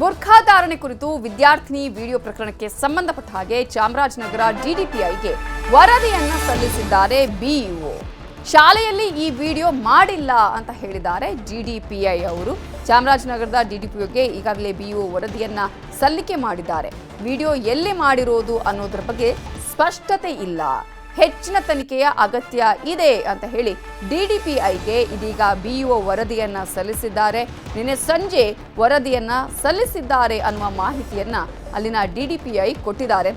ಬುರ್ಖಾ ಧಾರಣೆ ಕುರಿತು ವಿದ್ಯಾರ್ಥಿನಿ ವಿಡಿಯೋ ಪ್ರಕರಣಕ್ಕೆ ಸಂಬಂಧಪಟ್ಟ ಹಾಗೆ ಚಾಮರಾಜನಗರ ಡಿಡಿಪಿಐಗೆ ವರದಿಯನ್ನ ಸಲ್ಲಿಸಿದ್ದಾರೆ ಬಿಇಒ. ಶಾಲೆಯಲ್ಲಿ ಈ ವಿಡಿಯೋ ಮಾಡಿಲ್ಲ ಅಂತ ಹೇಳಿದ್ದಾರೆ ಡಿಡಿಪಿಐ ಅವರು. ಚಾಮರಾಜನಗರದ ಡಿಡಿಪಿಐಗೆ ಈಗಾಗಲೇ ಬಿಇಒ ವರದಿಯನ್ನ ಸಲ್ಲಿಕೆ ಮಾಡಿದ್ದಾರೆ. ವಿಡಿಯೋ ಎಲ್ಲಿ ಮಾಡಿರೋದು ಅನ್ನೋದರ ಬಗ್ಗೆ ಸ್ಪಷ್ಟತೆ ಇಲ್ಲ, ಹೆಚ್ಚಿನ ತನಿಖೆಯ ಅಗತ್ಯ ಇದೆ ಅಂತ ಹೇಳಿ ಡಿಡಿಪಿಐಗೆ ಇದೀಗ ಬಿಇಒ ವರದಿಯನ್ನ ಸಲ್ಲಿಸಿದ್ದಾರೆ. ನಿನ್ನೆ ಸಂಜೆ ವರದಿಯನ್ನ ಸಲ್ಲಿಸಿದ್ದಾರೆ ಅನ್ನುವ ಮಾಹಿತಿಯನ್ನ ಅಲ್ಲಿನ ಡಿಡಿಪಿಐ ಕೊಟ್ಟಿದ್ದಾರೆ.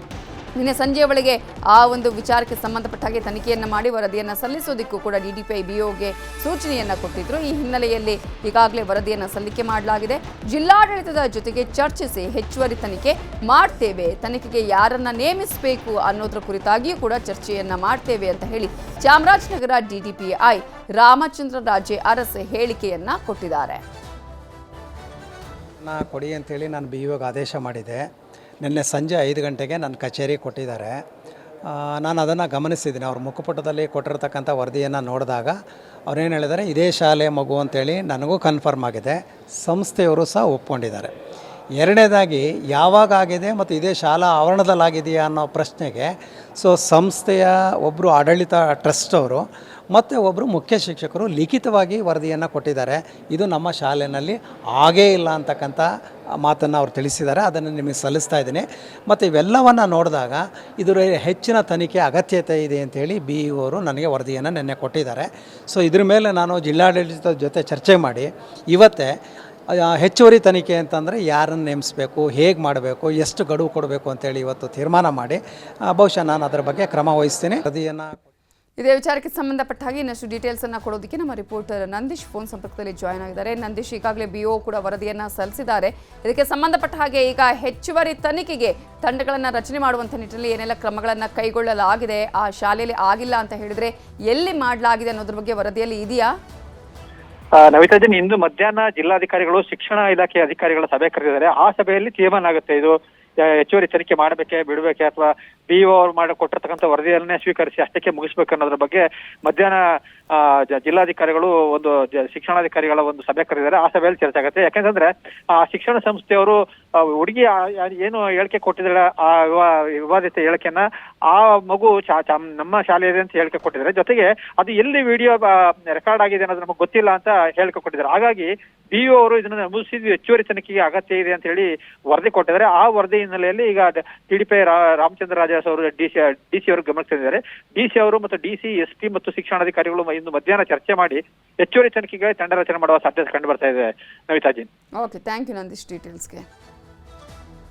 ನಿನ್ನೆ ಸಂಜೆಯ ವೇಳೆಗೆ ಆ ಒಂದು ವಿಚಾರಕ್ಕೆ ಸಂಬಂಧಪಟ್ಟ ಹಾಗೆ ತನಿಖೆಯನ್ನು ಮಾಡಿ ವರದಿಯನ್ನು ಸಲ್ಲಿಸೋದಕ್ಕೂ ಕೂಡ ಡಿಡಿಪಿಐ ಬಿಇಒಗೆ ಸೂಚನೆಯನ್ನು ಕೊಟ್ಟಿದ್ರು. ಈ ಹಿನ್ನೆಲೆಯಲ್ಲಿ ಈಗಾಗಲೇ ವರದಿಯನ್ನು ಸಲ್ಲಿಕೆ ಮಾಡಲಾಗಿದೆ. ಜಿಲ್ಲಾಡಳಿತದ ಜೊತೆಗೆ ಚರ್ಚಿಸಿ ಹೆಚ್ಚುವರಿ ತನಿಖೆ ಮಾಡ್ತೇವೆ, ತನಿಖೆಗೆ ಯಾರನ್ನ ನೇಮಿಸಬೇಕು ಅನ್ನೋದ್ರ ಕುರಿತಾಗಿಯೂ ಕೂಡ ಚರ್ಚೆಯನ್ನ ಮಾಡ್ತೇವೆ ಅಂತ ಹೇಳಿ ಚಾಮರಾಜನಗರ ಡಿಡಿಪಿಐ ರಾಮಚಂದ್ರ ರಾಜೆ ಅರಸ್ ಹೇಳಿಕೆಯನ್ನ ಕೊಟ್ಟಿದ್ದಾರೆ. ಕೊಡಿ ಅಂತೇಳಿ ನಾನು ಬಿಇಒಗೆ ಆದೇಶ ಮಾಡಿದೆ. ನಿನ್ನೆ ಸಂಜೆ 5 ಗಂಟೆಗೆ ನನ್ನ ಕಚೇರಿ ಕೊಟ್ಟಿದ್ದಾರೆ. ನಾನು ಅದನ್ನು ಗಮನಿಸಿದ್ದೀನಿ. ಅವ್ರ ಮುಖಪುಟದಲ್ಲಿ ಕೊಟ್ಟಿರ್ತಕ್ಕಂಥ ವರದಿಯನ್ನು ನೋಡಿದಾಗ ಅವ್ರೇನು ಹೇಳಿದ್ದಾರೆ, ಇದೇ ಶಾಲೆ ಮಗು ಅಂತೇಳಿ ನನಗೂ ಕನ್ಫರ್ಮ್ ಆಗಿದೆ, ಸಂಸ್ಥೆಯವರು ಸಹ ಒಪ್ಕೊಂಡಿದ್ದಾರೆ. ಎರಡನೇದಾಗಿ ಯಾವಾಗ ಆಗಿದೆ ಮತ್ತು ಇದೇ ಶಾಲಾ ಆವರಣದಲ್ಲಾಗಿದೆಯಾ ಅನ್ನೋ ಪ್ರಶ್ನೆಗೆ ಸಂಸ್ಥೆಯ ಒಬ್ಬರು ಆಡಳಿತ ಟ್ರಸ್ಟ್ ಅವರು ಮತ್ತು ಒಬ್ಬರು ಮುಖ್ಯ ಶಿಕ್ಷಕರು ಲಿಖಿತವಾಗಿ ವರದಿಯನ್ನು ಕೊಟ್ಟಿದ್ದಾರೆ. ಇದು ನಮ್ಮ ಶಾಲೆಯಲ್ಲಿ ಆಗೇ ಇಲ್ಲ ಅಂತಕ್ಕಂಥ ಮಾತನ್ನು ಅವ್ರು ತಿಳಿಸಿದ್ದಾರೆ. ಅದನ್ನು ನಿಮಗೆ ಸಲ್ಲಿಸ್ತಾ ಇದ್ದೀನಿ. ಮತ್ತು ಇವೆಲ್ಲವನ್ನು ನೋಡಿದಾಗ ಇದರ ಹೆಚ್ಚಿನ ತನಿಖೆ ಅಗತ್ಯತೆ ಇದೆ ಅಂತೇಳಿ ಬಿಇಒ ಅವರು ನನಗೆ ವರದಿಯನ್ನು ನಿನ್ನೆ ಕೊಟ್ಟಿದ್ದಾರೆ. ಇದ್ರ ಮೇಲೆ ನಾನು ಜಿಲ್ಲಾಡಳಿತದ ಜೊತೆ ಚರ್ಚೆ ಮಾಡಿ ಇವತ್ತೇ ಹೆಚ್ಚುವರಿ ತನಿಖೆ ಅಂತಂದರೆ ಯಾರನ್ನು ನೇಮಿಸಬೇಕು, ಹೇಗೆ ಮಾಡಬೇಕು, ಎಷ್ಟು ಗಡುವು ಕೊಡಬೇಕು ಅಂತೇಳಿ ಇವತ್ತು ತೀರ್ಮಾನ ಮಾಡಿ ಬಹುಶಃ ನಾನು ಅದರ ಬಗ್ಗೆ ಕ್ರಮ ವಹಿಸ್ತೀನಿ. ವರದಿಯನ್ನು ಇದೇ ವಿಚಾರಕ್ಕೆ ಸಂಬಂಧಪಟ್ಟ ಹಾಗೆ ಇನ್ನಷ್ಟು ಡೀಟೇಲ್ಸ್ ಅನ್ನು ಕೊಡೋದಕ್ಕೆ ನಮ್ಮ ರಿಪೋರ್ಟರ್ ನಂದೀಶ್ ಫೋನ್ ಸಂಪರ್ಕದಲ್ಲಿ ಜಾಯ್ನ್ ಆಗಿದ್ದಾರೆ. ನಂದೀಶ್, ಈಗಾಗಲೇ ಬಿಇಒ ಕೂಡ ವರದಿಯನ್ನ ಸಲ್ಲಿಸಿದ್ದಾರೆ. ಇದಕ್ಕೆ ಸಂಬಂಧಪಟ್ಟ ಹಾಗೆ ಈಗ ಹೆಚ್ಚುವರಿ ತನಿಖೆಗೆ ತಂಡಗಳನ್ನು ರಚನೆ ಮಾಡುವಂಥ ನಿಟ್ಟಿನಲ್ಲಿ ಏನೆಲ್ಲ ಕ್ರಮಗಳನ್ನು ಕೈಗೊಳ್ಳಲಾಗಿದೆ, ಆ ಶಾಲೆಯಲ್ಲಿ ಆಗಿಲ್ಲ ಅಂತ ಹೇಳಿದ್ರೆ ಎಲ್ಲಿ ಮಾಡಲಾಗಿದೆ ಅನ್ನೋದ್ರ ಬಗ್ಗೆ ವರದಿಯಲ್ಲಿ ಇದೆಯಾ? ನವಿತಾಜನ್, ಇಂದು ಮಧ್ಯಾಹ್ನ ಜಿಲ್ಲಾಧಿಕಾರಿಗಳು ಶಿಕ್ಷಣ ಇಲಾಖೆ ಅಧಿಕಾರಿಗಳ ಸಭೆ ಕರೆದಿದ್ದಾರೆ. ಆ ಸಭೆಯಲ್ಲಿ ತೀರ್ಮಾನ ಆಗುತ್ತೆ, ಇದು ಹೆಚ್ಚುವರಿ ತನಿಖೆ ಮಾಡಬೇಕೆ ಬಿಡಬೇಕೆ ಅಥವಾ ಬಿಇಒ ಅವರು ಕೊಟ್ಟಿರ್ತಕ್ಕಂಥ ವರದಿಯನ್ನೇ ಸ್ವೀಕರಿಸಿ ಅಷ್ಟಕ್ಕೆ ಮುಗಿಸ್ಬೇಕು ಅನ್ನೋದ್ರ ಬಗ್ಗೆ ಮಧ್ಯಾಹ್ನ ಜಿಲ್ಲಾಧಿಕಾರಿಗಳು ಒಂದು ಶಿಕ್ಷಣಾಧಿಕಾರಿಗಳ ಒಂದು ಸಭೆ ಕರೆದಿದ್ದಾರೆ. ಆ ಸಭೆಯಲ್ಲಿ ಚರ್ಚೆ ಆಗುತ್ತೆ. ಯಾಕೆಂತಂದ್ರೆ ಆ ಶಿಕ್ಷಣ ಸಂಸ್ಥೆಯವರು ಹುಡುಗಿ ಏನು ಹೇಳಿಕೆ ಕೊಟ್ಟಿದ್ದಾರೆ, ಆ ವಿವಾದಿತ ಹೇಳಿಕೆಯನ್ನ ಆ ಮಗು ನಮ್ಮ ಶಾಲೆ ಇದೆ ಅಂತ ಹೇಳಿಕೆ ಕೊಟ್ಟಿದ್ದಾರೆ. ಜೊತೆಗೆ ಅದು ಎಲ್ಲಿ ವಿಡಿಯೋ ರೆಕಾರ್ಡ್ ಆಗಿದೆ ಅನ್ನೋದು ನಮಗೆ ಗೊತ್ತಿಲ್ಲ ಅಂತ ಹೇಳಿಕೆ ಕೊಟ್ಟಿದ್ದಾರೆ. ಹಾಗಾಗಿ ಬಿಇಒ ಅವರು ಇದನ್ನ ಮುಗಿಸಿದ್ದು ಹೆಚ್ಚುವರಿ ತನಿಖೆಗೆ ಅಗತ್ಯ ಇದೆ ಅಂತ ಹೇಳಿ ವರದಿ ಕೊಟ್ಟಿದ್ದಾರೆ. ಆ ವರದಿ ಹಿನ್ನೆಲೆಯಲ್ಲಿ ಈಗ ಡಿಡಿಪಿಐ ರಾಮಚಂದ್ರ ರಾಜ ಅವರು ಡಿಸಿ ಅವರು ಗಮನಿಸಿದ್ದಾರೆ. ಡಿಸಿ ಅವರು ಮತ್ತು ಡಿಸಿ, ಎಸ್ಪಿ ಮತ್ತು ಶಿಕ್ಷಣಾಧಿಕಾರಿಗಳು ಇಂದು ಮಧ್ಯಾಹ್ನ ಚರ್ಚೆ ಮಾಡಿ ಹೆಚ್ಚುವರಿ ತನಿಖೆಗೆ ತಂಡ ರಚನೆ ಮಾಡುವ ಸಾಧ್ಯತೆ ಕಂಡು ಬರ್ತಾ ಇದೆ. ನವಿತಾಜಿ, ಓಕೆ, ಥ್ಯಾಂಕ್ ಯು ನಂದೀಶ್ ಡೀಟೇಲ್ಸ್ಗೆ.